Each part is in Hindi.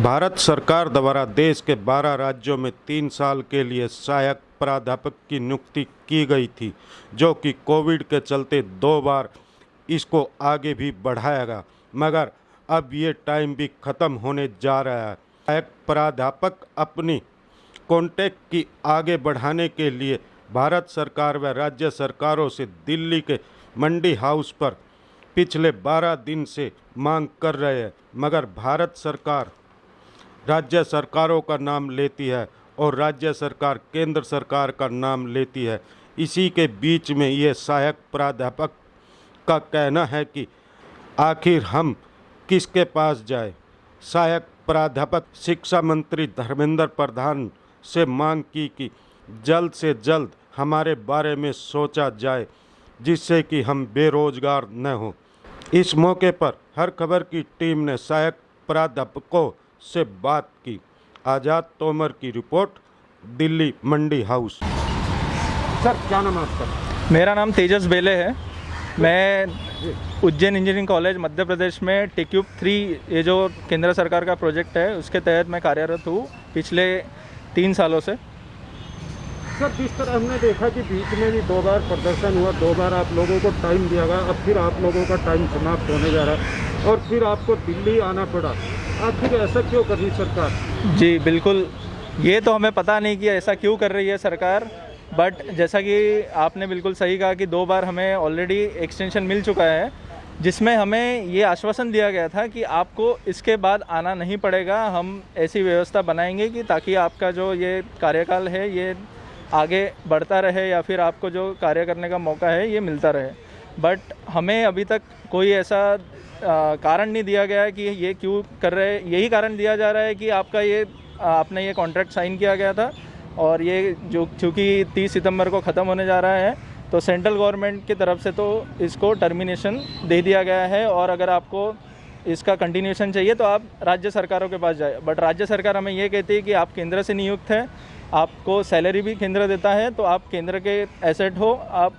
भारत सरकार द्वारा देश के 12 राज्यों में 3 साल के लिए सहायक प्राध्यापक की नियुक्ति की गई थी, जो कि कोविड के चलते 2 बार इसको आगे भी बढ़ाएगा, मगर अब ये टाइम भी ख़त्म होने जा रहा है। सहायक प्राध्यापक अपनी कॉन्ट्रैक्ट की आगे बढ़ाने के लिए भारत सरकार व राज्य सरकारों से दिल्ली के मंडी हाउस पर पिछले 12 दिन से मांग कर रहे हैं, मगर भारत सरकार राज्य सरकारों का नाम लेती है और राज्य सरकार केंद्र सरकार का नाम लेती है। इसी के बीच में ये सहायक प्राध्यापक का कहना है कि आखिर हम किसके पास जाए। सहायक प्राध्यापक शिक्षा मंत्री धर्मेंद्र प्रधान से मांग की कि जल्द से जल्द हमारे बारे में सोचा जाए, जिससे कि हम बेरोजगार न हों। इस मौके पर हर खबर की टीम ने सहायक प्राध्यापकों से बात की। आज़ाद तोमर की रिपोर्ट, दिल्ली मंडी हाउस। सर, क्या नाम है आपका? मेरा नाम तेजस बेले है। मैं उज्जैन इंजीनियरिंग कॉलेज मध्य प्रदेश में टेक्यूब 3 ये जो केंद्र सरकार का प्रोजेक्ट है उसके तहत मैं कार्यरत हूँ पिछले 3 सालों से। सर, जिस तरह हमने देखा कि बीच में भी 2 बार प्रदर्शन हुआ, 2 बार आप लोगों को टाइम दिया गया, अब फिर आप लोगों का टाइम समाप्त होने जा रहा है और फिर आपको दिल्ली आना पड़ा। आखिर ऐसा क्यों कर रही सरकार? जी बिल्कुल, ये तो हमें पता नहीं कि ऐसा क्यों कर रही है सरकार, बट जैसा कि आपने बिल्कुल सही कहा कि 2 बार हमें ऑलरेडी एक्सटेंशन मिल चुका है, जिसमें हमें ये आश्वासन दिया गया था कि आपको इसके बाद आना नहीं पड़ेगा। हम ऐसी व्यवस्था बनाएंगे कि ताकि आपका जो ये कार्यकाल है ये आगे बढ़ता रहे या फिर आपको जो कार्य करने का मौका है ये मिलता रहे। बट हमें अभी तक कोई ऐसा कारण नहीं दिया गया है कि ये क्यों कर रहे हैं। यही कारण दिया जा रहा है कि आपने ये कॉन्ट्रैक्ट साइन किया गया था और ये जो चूँकि 30 सितंबर को ख़त्म होने जा रहा है, तो सेंट्रल गवर्नमेंट की तरफ से तो इसको टर्मिनेशन दे दिया गया है और अगर आपको इसका कंटिन्यूशन चाहिए तो आप राज्य सरकारों के पास जाए। बट राज्य सरकार हमें ये कहती है कि आप केंद्र से नियुक्त हैं, आपको सैलरी भी केंद्र देता है, तो आप केंद्र के एसेट हो, आप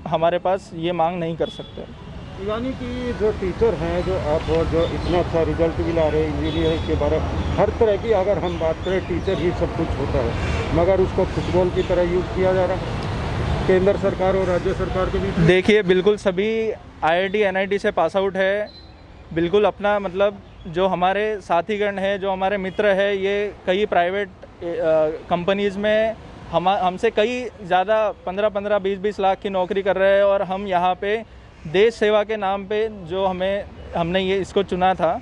हमारे पास ये मांग नहीं कर सकते। यानी कि जो टीचर हैं, जो आप और जो इतना अच्छा रिजल्ट भी ला रहे हैं इंजीनियरिंग के बारे में, हर तरह की अगर हम बात करें टीचर ही सब कुछ होता है, मगर उसको फुटबॉल की तरह यूज़ किया जा रहा है केंद्र सरकार और राज्य सरकार के बीच। देखिए, बिल्कुल सभी IIT NIT से पास आउट है, बिल्कुल अपना मतलब जो हमारे साथीगण है, जो हमारे मित्र है, ये कई प्राइवेट कंपनीज़ में हमसे कई ज़्यादा 15-15, 20-20 लाख की नौकरी कर रहे हैं और हम यहाँ पे देश सेवा के नाम पे जो हमने ये इसको चुना था,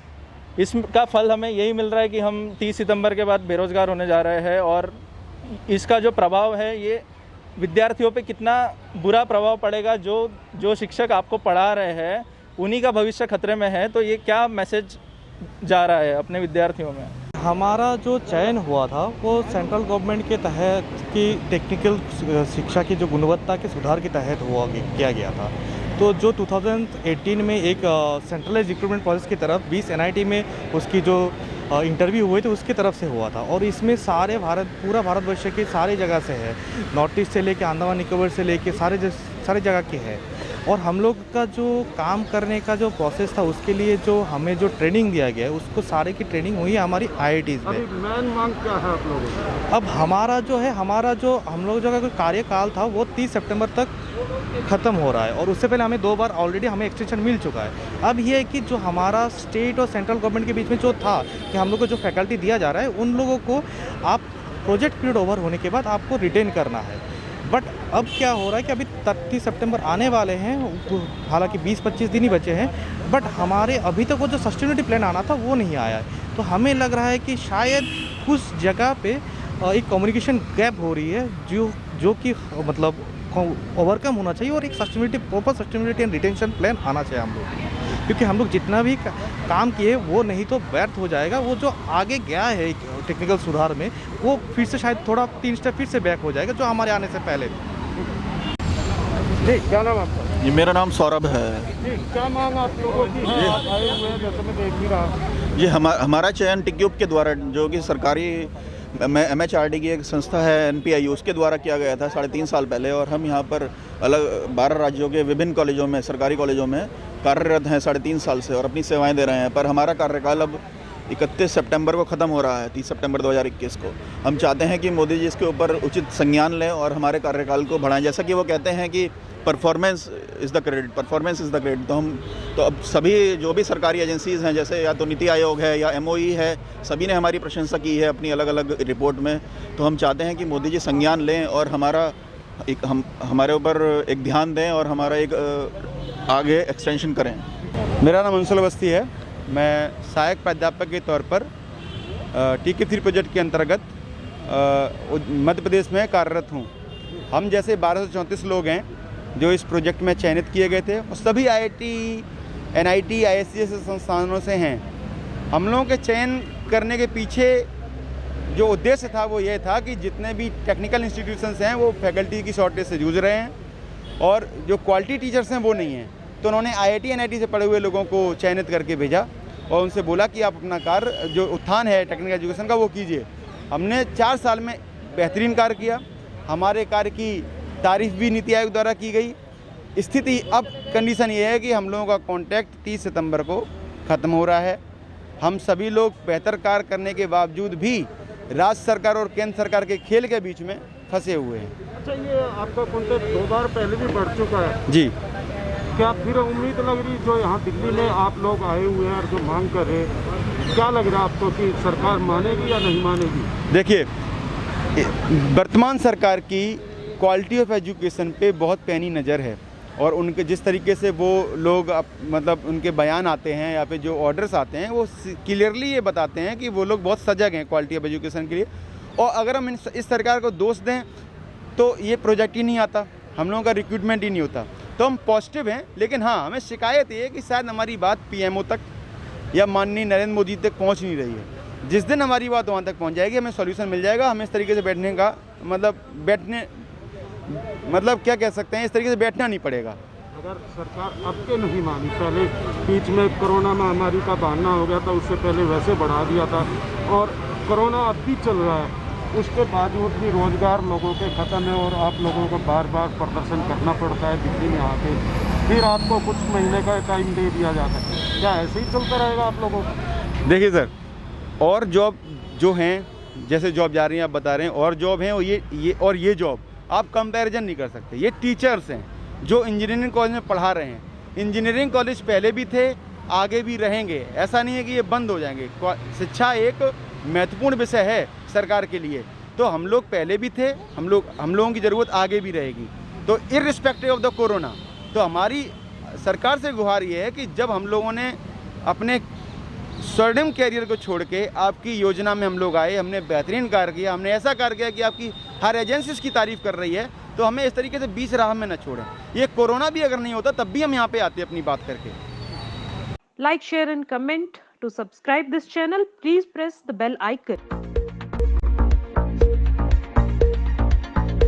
इसका फल हमें यही मिल रहा है कि हम 30 सितंबर के बाद बेरोज़गार होने जा रहे हैं और इसका जो प्रभाव है ये विद्यार्थियों पे कितना बुरा प्रभाव पड़ेगा। जो शिक्षक आपको पढ़ा रहे हैं उन्हीं का भविष्य खतरे में है, तो ये क्या मैसेज जा रहा है अपने विद्यार्थियों में? हमारा जो चयन हुआ था वो सेंट्रल गवर्नमेंट के तहत की टेक्निकल शिक्षा की जो गुणवत्ता के सुधार के तहत किया गया था। तो जो 2018 में एक सेंट्रलाइज रिक्रूटमेंट प्रोसेस की तरफ 20 NIT में उसकी जो इंटरव्यू हुए थे उसकी तरफ से हुआ था और इसमें पूरा भारतवर्ष के सारे जगह से है, नॉर्थ ईस्ट से लेके अंडमान निकोबार से लेके सारे जगह के है। और हम लोग का जो काम करने का जो प्रोसेस था उसके लिए जो हमें जो ट्रेनिंग दिया गया है उसको सारे की ट्रेनिंग हुई है हमारी IITs में। मेन मांग क्या है आप लोगों की? अब हमारा जो हम लोग जो का कार्यकाल था वो 30 सितंबर तक ख़त्म हो रहा है और उससे पहले हमें 2 बार ऑलरेडी हमें एक्सटेंशन मिल चुका है। अब ये है कि जो हमारा स्टेट और सेंट्रल गवर्नमेंट के बीच में जो था कि हम लोग को जो फैकल्टी दिया जा रहा है उन लोगों को आप प्रोजेक्ट पीरियड ओवर होने के बाद आपको रिटेन करना है। बट अब क्या हो रहा है कि अभी 30 सितंबर आने वाले हैं, हालांकि 20-25 दिन ही बचे हैं, बट हमारे अभी तक वो जो सस्टेनेबिलिटी प्लान आना था वो नहीं आया है। तो हमें लग रहा है कि शायद उस जगह पे एक कम्युनिकेशन गैप हो रही है जो कि मतलब ओवरकम होना चाहिए और एक proper sustainability and retention plan आना चाहिए हम लोग, क्योंकि हम लोग जितना भी काम किए वो नहीं तो व्यर्थ हो जाएगा। वो जो आगे गया है टेक्निकल सुधार में वो फिर से शायद थोड़ा 3 स्टेप फिर से बैक हो जाएगा जो हमारे आने से पहले। जी, क्या नाम आपका? जी, मेरा नाम सौरभ है। जी, क्या मांग आप लोगों की आए हुए हैं? जैसे मैं देख भी रहा। जी, हमारा चयन टेक्यूब के द्वारा, जो कि सरकारी MHRD की एक संस्था है NPI, उसके द्वारा किया गया था 3.5 साल पहले और हम यहाँ पर अलग 12 राज्यों के विभिन्न कॉलेजों में, सरकारी कॉलेजों में कार्यरत हैं 3.5 साल से और अपनी सेवाएं दे रहे हैं। पर हमारा कार्यकाल अब 31 सितंबर को ख़त्म हो रहा है, 30 सितंबर 2021 को। हम चाहते हैं कि मोदी जी इसके ऊपर उचित संज्ञान लें और हमारे कार्यकाल को बढ़ाएं। जैसा कि वो कहते हैं कि performance is the credit, performance is the credit. तो अब सभी जो भी सरकारी एजेंसीज़ हैं, जैसे या तो नीति आयोग है या MOE है, सभी ने हमारी प्रशंसा की है अपनी अलग अलग रिपोर्ट में। तो हम चाहते हैं कि मोदी जी संज्ञान लें और हमारे ऊपर एक ध्यान दें और हमारा एक आगे एक्सटेंशन करें। मेरा नाम अंशुल अवस्थी है। मैं सहायक प्राध्यापक के तौर पर TK3 प्रोजेक्ट के अंतर्गत मध्य प्रदेश में कार्यरत हूँ। हम जैसे 1234 लोग हैं जो इस प्रोजेक्ट में चयनित किए गए थे और सभी IIT, NIT, ISC जैसे संस्थानों से हैं। हम लोगों के चयन करने के पीछे जो उद्देश्य था वो ये था कि जितने भी टेक्निकल इंस्टीट्यूशंस हैं वो फैकल्टी की शॉर्टेज से जूझ रहे हैं और जो क्वालिटी टीचर्स हैं वो नहीं हैं। तो उन्होंने IIT, NIT से पढ़े हुए लोगों को चयनित करके भेजा और उनसे बोला कि आप अपना कार्य जो उत्थान है टेक्निकल एजुकेशन का वो कीजिए। हमने 4 साल में बेहतरीन कार्य किया। हमारे कार्य की तारीफ भी नीति आयोग द्वारा की गई। स्थिति अब कंडीशन ये है कि हम लोगों का कॉन्ट्रैक्ट 30 सितंबर को ख़त्म हो रहा है। हम सभी लोग बेहतर कार्य करने के बावजूद भी राज्य सरकार और केंद्र सरकार के खेल के बीच में फंसे हुए हैं। अच्छा, ये आपका कॉन्ट्रैक्ट 2 बार पहले भी बढ़ चुका है जी। क्या फिर उम्मीद लग रही, जो यहाँ दिल्ली में आप लोग आए हुए हैं और जो मांग कर रहे हैं, क्या लग रहा है आपको कि सरकार मानेगी या नहीं मानेगी? देखिए, वर्तमान सरकार की क्वालिटी ऑफ एजुकेशन पे बहुत पैनी नज़र है और उनके जिस तरीके से वो लोग मतलब उनके बयान आते हैं या फिर जो ऑर्डर्स आते हैं वो क्लियरली ये बताते हैं कि वो लोग बहुत सजग हैं क्वालिटी ऑफ एजुकेशन के लिए। और अगर हम इस सरकार को दोष दें तो ये प्रोजेक्ट ही नहीं आता, हम लोगों का रिक्रूटमेंट ही नहीं होता। तो हम पॉजिटिव हैं, लेकिन हाँ, हमें शिकायत ये है कि शायद हमारी बात PMO तक या माननीय नरेंद्र मोदी तक पहुंच नहीं रही है। जिस दिन हमारी बात वहाँ तक पहुंच जाएगी हमें सॉल्यूशन मिल जाएगा। हमें इस तरीके से बैठने का मतलब क्या कह सकते हैं, इस तरीके से बैठना नहीं पड़ेगा। अगर सरकार अब के नहीं मानी, पहले बीच में कोरोना महामारी का बहाना हो गया था, उससे पहले वैसे बढ़ा दिया था और कोरोना अब भी चल रहा है, उसके बावजूद भी रोज़गार लोगों के ख़त्म है और आप लोगों को बार बार प्रदर्शन करना पड़ता है दिल्ली में आके, फिर आपको कुछ महीने का टाइम दे दिया जाता है। क्या ऐसे ही चलता रहेगा आप लोगों को? देखिए सर, और जॉब जो हैं, जैसे जॉब जा रही हैं आप बता रहे हैं, और जॉब हैं और ये जॉब आप कंपैरिजन नहीं कर सकते। ये टीचर्स हैं जो इंजीनियरिंग कॉलेज में पढ़ा रहे हैं। इंजीनियरिंग कॉलेज पहले भी थे, आगे भी रहेंगे, ऐसा नहीं है कि ये बंद हो जाएंगे। शिक्षा एक महत्वपूर्ण विषय है सरकार के लिए, तो हम लोग पहले भी थे, हम लोगों की ज़रूरत आगे भी रहेगी। तो इर्रिस्पेक्टिव ऑफ द कोरोना, तो हमारी सरकार से गुहार ये है कि जब हम लोगों ने अपने स्वर्णिम कैरियर को छोड़ के आपकी योजना में हम लोग आए, हमने बेहतरीन कार्य किया, हमने ऐसा कार्य किया कि आपकी हर एजेंसी इसकी तारीफ़ कर रही है, तो हमें इस तरीके से बीच राह में न छोड़ें। ये कोरोना भी अगर नहीं होता तब भी हम यहाँ पे आते अपनी बात करके। Like, share and comment. To subscribe this channel, please press the bell icon.